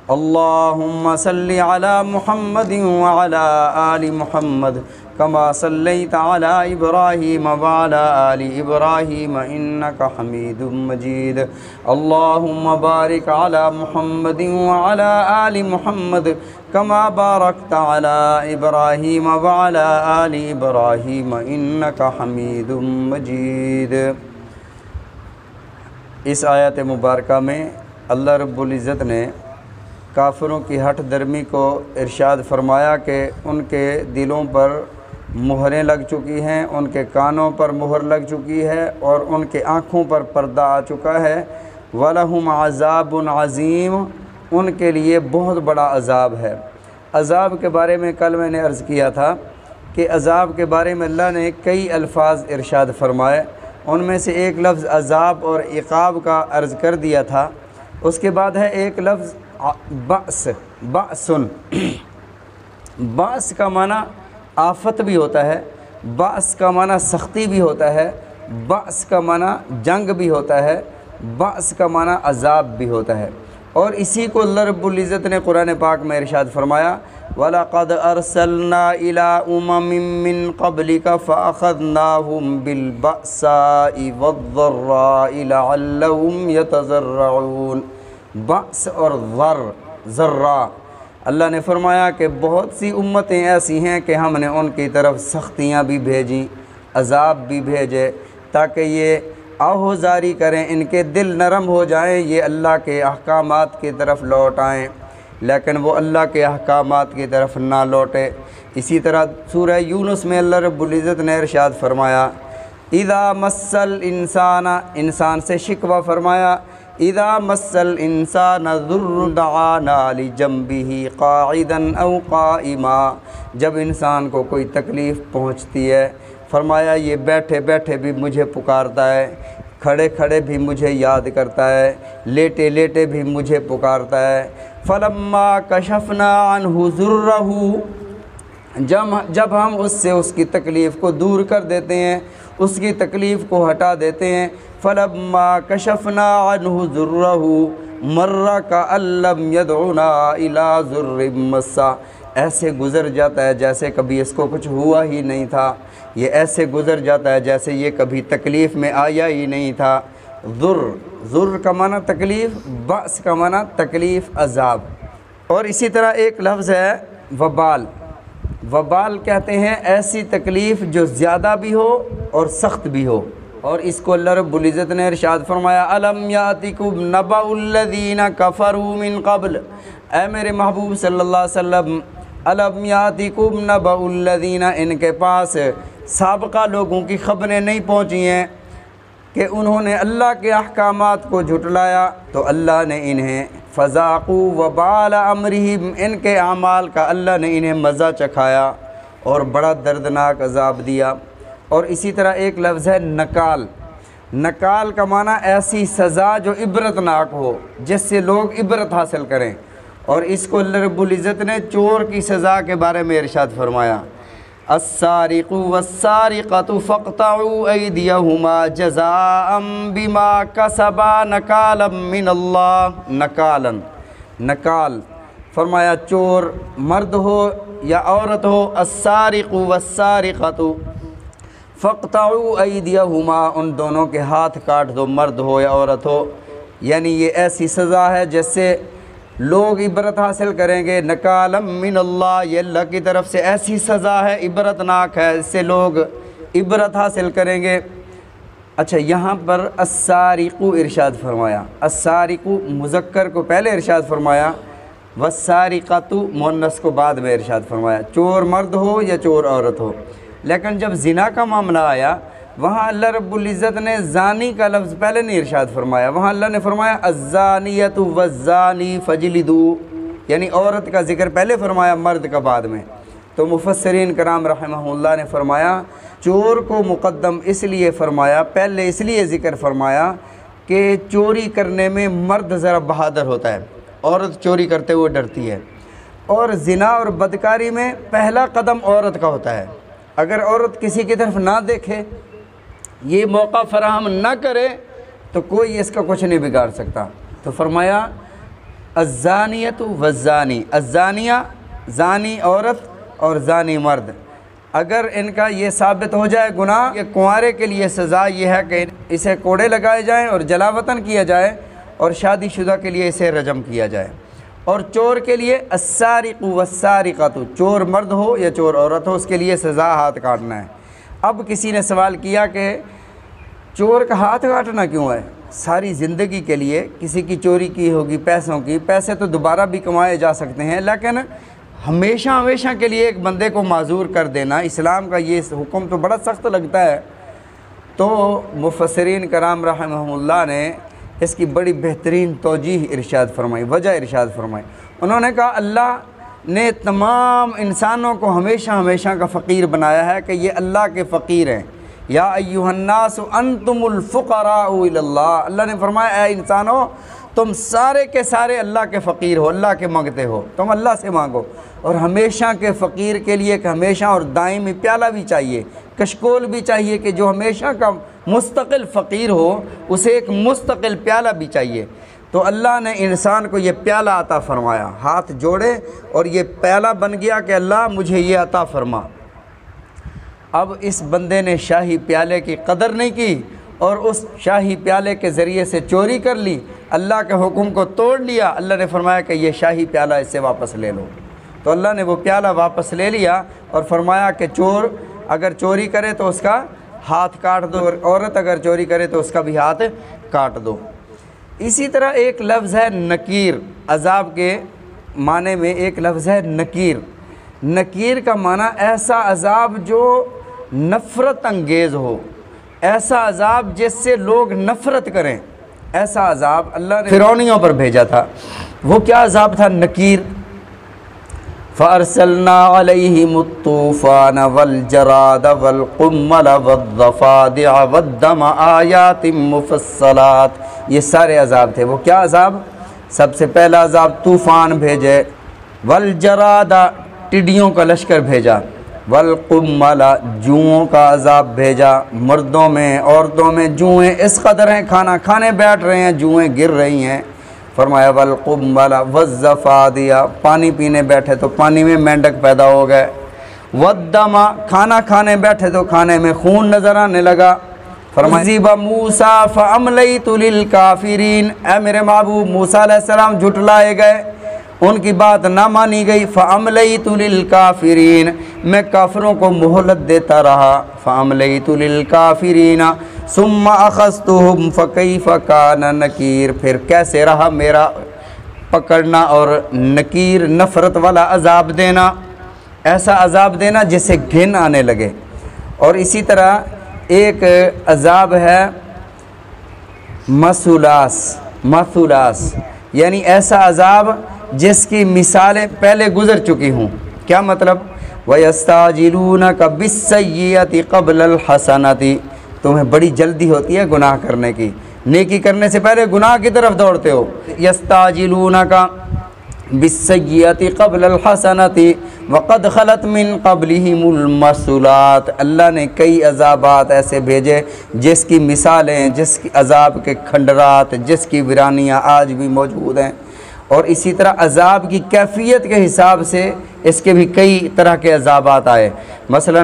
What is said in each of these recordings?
اللہم صلی علی محمد وعلی آل محمد کما صلیت علی ابراہیم وعلی آل ابراہیم انک حمید مجید اللہم بارک علی محمد وعلی آل محمد کما بارکت علی ابراہیم وعلی آل ابراہیم انک حمید مجید۔ اس آیت مبارکہ میں اللہ رب العزت نے کافروں کی ہٹ درمی کو ارشاد فرمایا کہ ان کے دلوں پر مہریں لگ چکی ہیں، ان کے کانوں پر مہر لگ چکی ہے اور ان کے آنکھوں پر پردہ آ چکا ہے۔ وَلَهُمْ عَذَابٌ عَظِيمٌ، ان کے لیے بہت بڑا عذاب ہے۔ عذاب کے بارے میں کل میں نے عرض کیا تھا کہ عذاب کے بارے میں اللہ نے کئی الفاظ ارشاد فرمائے، ان میں سے ایک لفظ عذاب اور عقاب کا عرض کر دیا تھا۔ اس کے بعد ہے ایک لفظ بأسن۔ بأس کا معنی آفت بھی ہوتا ہے، بأس کا معنی سختی بھی ہوتا ہے، بأس کا معنی جنگ بھی ہوتا ہے، بأس کا معنی عذاب بھی ہوتا ہے۔ اور اسی کو اللہ رب العزت نے قرآن پاک میں ارشاد فرمایا وَلَقَدْ أَرْسَلْنَا إِلَىٰ أُمَمٍ مِّن قَبْلِكَ فَأَخَذْنَاهُمْ بِالْبَأْسَاءِ وَالضَّرَّاءِ لَعَلَّهُمْ يَتَضَرَّعُونَ۔ بأس اور ذرہ، اللہ نے فرمایا کہ بہت سی امتیں ایسی ہیں کہ ہم نے ان کی طرف سختیاں بھی بھیجیں، عذاب بھی بھیجے تاکہ یہ آہوزاری کریں، ان کے دل نرم ہو جائیں، یہ اللہ کے احکامات کی طرف لوٹ آئیں، لیکن وہ اللہ کے احکامات کی طرف نہ لوٹے۔ اسی طرح سورہ یونس میں اللہ رب العزت نے ارشاد فرمایا اذا مس الانسان، انسان سے شکوہ فرمایا اذا مس الانسان ضر دعانا لجنبہ قاعدا او قائما، جب انسان کو کوئی تکلیف پہنچتی ہے فرمایا یہ بیٹھے بیٹھے بھی مجھے پکارتا ہے، کھڑے کھڑے بھی مجھے یاد کرتا ہے، لیٹے لیٹے بھی مجھے پکارتا ہے۔ فلما کشفنا عنہ ضرہ، جب ہم اس سے اس کی تکلیف کو دور کر دیتے ہیں، اس کی تکلیف کو ہٹا دیتے ہیں۔ فلما کشفنا عنہ ضرہ مر کأن لم یدعنا الی ضر مسا، ایسے گزر جاتا ہے جیسے کبھی اس کو کچھ ہوا ہی نہیں تھا، یہ ایسے گزر جاتا ہے جیسے یہ کبھی تکلیف میں آیا ہی نہیں تھا۔ ضر کا معنی تکلیف، بأس کا معنی تکلیف، عذاب۔ اور اسی طرح ایک لفظ ہے وبال۔ وبال کہتے ہیں ایسی تکلیف جو زیادہ بھی ہو اور سخت بھی ہو، اور اس کو اللہ رب العزت نے ارشاد فرمایا الم یاتکم نبأ الذین کفروا من قبل، اے میرے محبوب صلی اللہ علیہ وسلم، الم یاتکم نبأ الذین، ان کے پاس سابقہ لوگوں کی خبریں نہیں پہنچی ہیں کہ انہوں نے اللہ کے احکامات کو جھٹلایا تو اللہ نے انہیں فذاقوا وبال امرہم، ان کے اعمال کا اللہ نے انہیں مزہ چکھایا اور بڑا دردناک عذاب دیا۔ اور اسی طرح ایک لفظ ہے نکال۔ نکال کا معنی ایسی سزا جو عبرتناک ہو، جس سے لوگ عبرت حاصل کریں، اور اس کو اللہ رب العزت نے چور کی سزا کے بارے میں ارشاد فرمایا السارق والسارقة فاقطعوا ایدیہما جزاء بما کسبا نکالا من اللہ۔ نکال فرمایا چور مرد ہو یا عورت ہو، السارق والسارقة فاقطعوا ایدیہما، ان دونوں کے ہاتھ کاٹ دو، مرد ہو یا عورت ہو، یعنی یہ ایسی سزا ہے جس سے لوگ عبرت حاصل کریں گے۔ نکالا من اللہ، یہ اللہ کی طرف سے ایسی سزا ہے، عبرتناک ہے، اس سے لوگ عبرت حاصل کریں گے۔ اچھا، یہاں پر السارق ارشاد فرمایا، السارق مذکر کو پہلے ارشاد فرمایا، والسارقۃ مؤنث کو بعد میں ارشاد فرمایا، چور مرد ہو یا چور عورت ہو۔ لیکن جب زنا کا معاملہ آیا وہاں اللہ رب العزت نے زانی کا لفظ پہلے نہیں ارشاد فرمایا، وہاں اللہ نے فرمایا الزانیۃ والزانی فجلدوا، یعنی عورت کا ذکر پہلے فرمایا، مرد کا بعد میں۔ تو مفسرین کرام رحمہ اللہ نے فرمایا چور کو مقدم اس لیے فرمایا، پہلے اس لیے ذکر فرمایا کہ چوری کرنے میں مرد ذرا بہادر ہوتا ہے، عورت چوری کرتے ہوئے ڈرتی ہے، اور زنا اور بدکاری میں پہلا قدم عورت کا ہوتا ہے۔ اگر عورت کسی کی طرف نہ دیکھے، یہ موقع فراہم نہ کرے، تو کوئی اس کا کچھ نہیں بگاڑ سکتا۔ تو فرمایا الزانیۃ والزانی، الزانیہ زانی عورت اور زانی مرد، اگر ان کا یہ ثابت ہو جائے گناہ، یہ کنوارے کے لیے سزا یہ ہے کہ اسے کوڑے لگائے جائیں اور جلا وطن کیا جائے، اور شادی شدہ کے لیے اسے رجم کیا جائے، اور چور کے لیے السارق والسارقۃ، چور مرد ہو یا چور عورت ہو، اس کے لیے سزا ہاتھ کاٹنا ہے۔ اب کسی نے سوال کیا کہ چور کا ہاتھ کاٹنا کیوں ہے؟ ساری زندگی کے لیے کسی کی چوری کی ہوگی پیسوں کی، پیسے تو دوبارہ بھی کمائے جا سکتے ہیں، لیکن ہمیشہ کے لیے ایک بندے کو معذور کر دینا، اسلام کا یہ حکم تو بڑا سخت لگتا ہے۔ تو مفسرین کرام رحمہم اللہ نے اس کی بڑی بہترین توجیہ ارشاد فرمائی، وجہ ارشاد فرمائی۔ انہوں نے کہا اللہ نے تمام انسانوں کو ہمیشہ کا فقیر بنایا ہے کہ یہ اللہ کے فقیر ہیں۔ یا ایھا الناس انتم الفقراء الی اللہ، اللہ نے فرمایا اے انسانوں تم سارے کے سارے اللہ کے فقیر ہو، اللہ کے مانگتے ہو، تم اللہ سے مانگو۔ اور ہمیشہ کے فقیر کے لیے ایک ہمیشہ اور دائمی پیالہ بھی چاہیے، کشکول بھی چاہیے، کہ جو ہمیشہ کا مستقل فقیر ہو اسے ایک مستقل پیالہ بھی چاہیے۔ تو اللہ نے انسان کو یہ پیالہ عطا فرمایا، ہاتھ جوڑے اور یہ پیالہ بن گیا کہ اللہ مجھے یہ عطا فرما۔ اب اس بندے نے شاہی پیالے کی قدر نہیں کی اور اس شاہی پیالے کے ذریعے سے چوری کر لی، اللہ کے حکم کو توڑ لیا۔ اللہ نے فرمایا کہ یہ شاہی پیالہ اس سے واپس لے لو۔ تو اللہ نے وہ پیالہ واپس لے لیا اور فرمایا کہ چور اگر چوری کرے تو اس کا ہاتھ کاٹ دو، اور عورت اگر چوری کرے تو اس کا بھی ہاتھ کاٹ دو۔ اسی طرح ایک لفظ ہے نکیر، عذاب کے معنی میں ایک لفظ ہے نکیر۔ نکیر کا معنی ایسا عذاب جو نفرت انگیز ہو، ایسا عذاب جس سے لوگ نفرت کریں، ایسا عذاب اللہ نے فرعونیوں پر بھیجا تھا۔ وہ کیا عذاب تھا؟ نکیر۔ فَأَرْسَلْنَا عَلَيْهِمُ الطُّوفَانَ وَالْجَرَادَ وَالْقُمَّلَ وَالضَّفَادِعَ وَالدَّمَ آيَاتٍ مُفَصَّلَاتٍ، یہ سارے عذاب تھے۔ وہ کیا عذاب؟ سب سے پہلا عذاب طوفان بھیجے، والجراد ٹڈیوں کا لشکر بھیجا، والقمل جوؤں کا عذاب بھیجا، مردوں میں عورتوں میں جوئیں اس قدر ہیں، کھانا کھانے بیٹھ رہے ہیں جوئیں گر رہی ہیں۔ فرمایا والقمل والضفادع، پانی پینے بیٹھے تو پانی میں مینڈک پیدا ہو گئے، والدم کھانا کھانے بیٹھے تو کھانے میں خون نظر آنے لگا۔ فرمایا ذیب موسیٰ فاملیت للکافرین، اے میرے محبوب موسیٰ علیہ السلام جھٹلائے گئے، ان کی بات نہ مانی گئی۔ فاملیت للکافرین، میں کافروں کو مہلت دیتا رہا۔ فاملیت للکافرین ثم اخذتهم فکیف کان نکیر، پھر کیسے رہا میرا پکڑنا اور نکیر نفرت والا عذاب دینا، ایسا عذاب دینا جس سے گھن آنے لگے۔ اور اسی طرح ایک عذاب ہے مثولاس، یعنی ایسا عذاب جس کی مثالیں پہلے گزر چکی ہوں۔ کیا مطلب؟ وَيَسْتَعْجِلُونَكَ بِالسَّيِّئَةِ قَبْلَ الْحَسَنَةِ، تمہیں بڑی جلدی ہوتی ہے گناہ کرنے کی، نیکی کرنے سے پہلے گناہ کی طرف دوڑتے ہو۔ يَسْتَعْجِلُونَكَ بِالسَّيِّئَةِ قَبْلَ الْحَسَنَةِ وَقَدْ خَلَتْ مِن قَبْلِهِمُ الْمَثُلَاتِ، اللہ نے کئی عذابات ایسے بھیجے جس کی مثالیں، جس کی عذاب کے کھنڈرات، جس کی ویرانیاں آج بھی موجود ہیں۔ اور اسی طرح عذاب کی کیفیت کے حساب سے اس کے بھی کئی طرح کے عذابات آئے۔ مثلا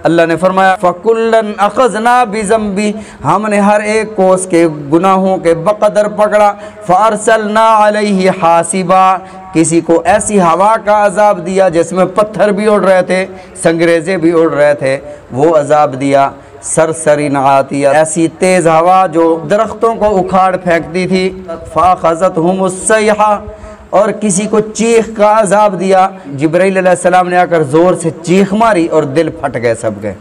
اللہ نے فرمایا فَكُلًّا أَخَذْنَا بِذَنبِهِ، ہم نے ہر ایک کو اس کے گناہوں کے بقدر پکڑا۔ فَأَرْسَلْنَا عَلَيْهِ حَاسِبًا، کسی کو ایسی ہوا کا عذاب دیا جس میں پتھر بھی اڑ رہے تھے، سنگریزے بھی اڑ رہے تھے، وہ عذاب دیا۔ سرسری عاتیہ، ایسی تیز ہوا جو درختوں کو اکھاڑ پھینکتی تھی۔ فَأَخَذَتْهُمُ الصَّيْحَةُ، اور کسی کو چیخ کا عذاب دیا، جبرائیل علیہ السلام نے آ کر زور سے چیخ ماری اور دل پھٹ گئے سب کے،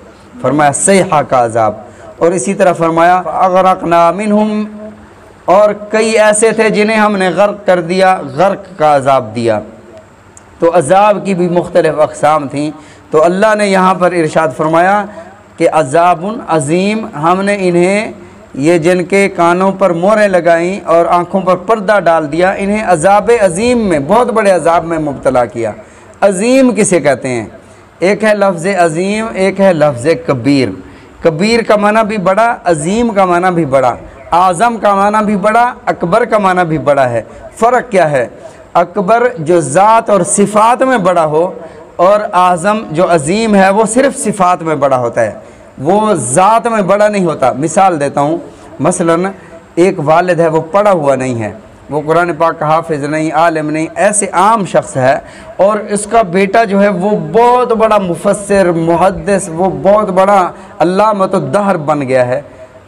فرمایا صیحہ کا عذاب۔ اور اسی طرح فرمایا فَأَغْرَقْنَا مِنْهُمْ، اور کئی ایسے تھے جنہیں ہم نے غرق کر دیا، غرق کا عذاب دیا۔ تو عذاب کی بھی مختلف اقسام تھیں۔ تو اللہ نے یہاں پر ارشاد فرمایا کہ عذاب عظیم، ہم نے انہیں یہ جن کے کانوں پر موریں لگائیں اور آنکھوں پر پردہ ڈال دیا، انہیں عذاب عظیم میں، بہت بڑے عذاب میں مبتلا کیا۔ عظیم کسے کہتے ہیں؟ ایک ہے لفظ عظیم، ایک ہے لفظ کبیر۔ کبیر کا معنی بھی بڑا، عظیم کا معنی بھی بڑا، اعظم کا معنی بھی بڑا، اکبر کا معنی بھی بڑا ہے۔ فرق کیا ہے؟ اکبر جو ذات اور صفات میں بڑا ہو، اور اعظم جو عظیم ہے وہ صرف صفات میں بڑا ہوتا ہے، وہ ذات میں بڑا نہیں ہوتا۔ مثال دیتا ہوں، مثلاً ایک والد ہے، وہ پڑھا ہوا نہیں ہے، وہ قرآن پاک کا حافظ نہیں، عالم نہیں، ایسے عام شخص ہے، اور اس کا بیٹا جو ہے وہ بہت بڑا مفسر، محدث، وہ بہت بڑا علامۃ الدہر بن گیا ہے۔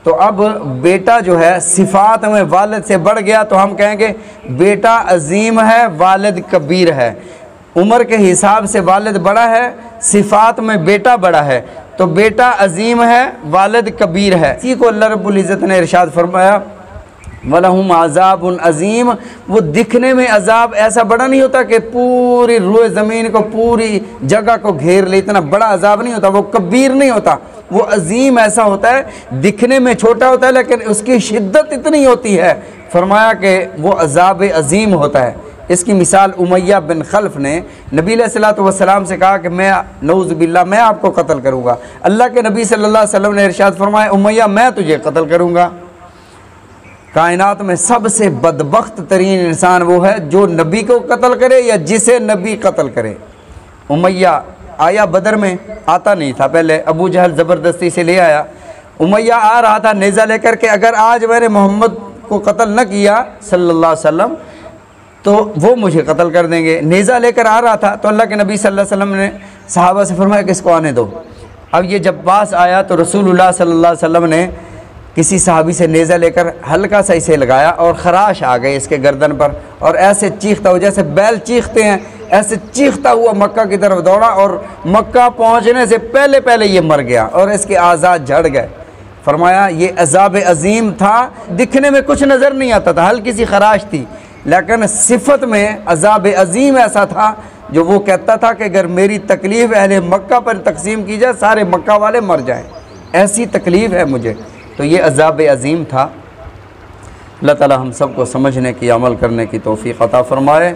تو اب بیٹا جو ہے صفات میں والد سے بڑھ گیا، تو ہم کہیں گے بیٹا عظیم ہے، والد کبیر ہے۔ عمر کے حساب سے والد بڑا ہے، صفات میں بیٹا بڑا ہے، تو بیٹا عظیم ہے، والد کبیر ہے۔ اسی کو اللہ رب العزت نے ارشاد فرمایا وَلَهُمْ عَذَابٌ عَظِيمٌ، وہ دکھنے میں عذاب ایسا بڑا نہیں ہوتا کہ پوری روئے زمین کو، پوری جگہ کو گھیر لے، اتنا بڑا عذاب نہیں ہوتا، وہ کبیر نہیں ہوتا، وہ عظیم ایسا ہوتا ہے، دکھنے میں چھوٹا ہوتا ہے لیکن اس کی شدت اتنی ہوتی ہے، فرمایا کہ وہ عذاب عظیم ہوتا ہے۔ اس کی مثال امیہ بن خلف نے نبی علیہ الصلوۃ والسلام سے کہا کہ میں نعوذ باللہ میں آپ کو قتل کروں گا، اللہ کے نبی صلی اللہ علیہ وسلم نے ارشاد فرمایا امیہ میں تجھے قتل کروں گا۔ کائنات میں سب سے بدبخت ترین انسان وہ ہے جو نبی کو قتل کرے یا جسے نبی قتل کرے۔ امیہ آیا بدر میں، آتا نہیں تھا پہلے، ابو جہل زبردستی سے لے آیا۔ امیہ آ رہا تھا نیزہ لے کر کہ اگر آج میں نے محمد کو قتل نہ کیا صلی اللہ علیہ وسلم تو وہ مجھے قتل کر دیں گے، نیزہ لے کر آ رہا تھا۔ تو اللہ کے نبی صلی اللہ علیہ وسلم نے صحابہ سے فرمایا کہ اس کو آنے دو۔ اب یہ جب پاس آیا تو رسول اللہ صلی اللہ علیہ وسلم نے کسی صحابی سے نیزہ لے کر ہلکا سا اسے لگایا اور خراش آ گئی اس کے گردن پر، اور ایسے چیختا ہوا جیسے بیل چیختے ہیں، ایسے چیختا ہوا مکہ کی طرف دوڑا، اور مکہ پہنچنے سے پہلے پہلے یہ مر گیا اور اس کے اعضاء جھڑ گئے۔ فرمایا یہ عذاب عظیم تھا، دکھنے میں کچھ نظر نہیں آتا تھا، ہلکی سی خراش تھی، لیکن صفت میں عذاب عظیم ایسا تھا جو وہ کہتا تھا کہ اگر میری تکلیف اہل مکہ پر تقسیم کی جائے سارے مکہ والے مر جائیں، ایسی تکلیف ہے مجھے۔ تو یہ عذاب عظیم تھا۔ اللہ تعالی ہم سب کو سمجھنے کی، عمل کرنے کی توفیق عطا فرمائے۔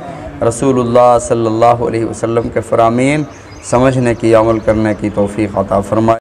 رسول اللہ صلی اللہ علیہ وسلم کے فرامین سمجھنے کی، عمل کرنے کی توفیق عطا فرمائے۔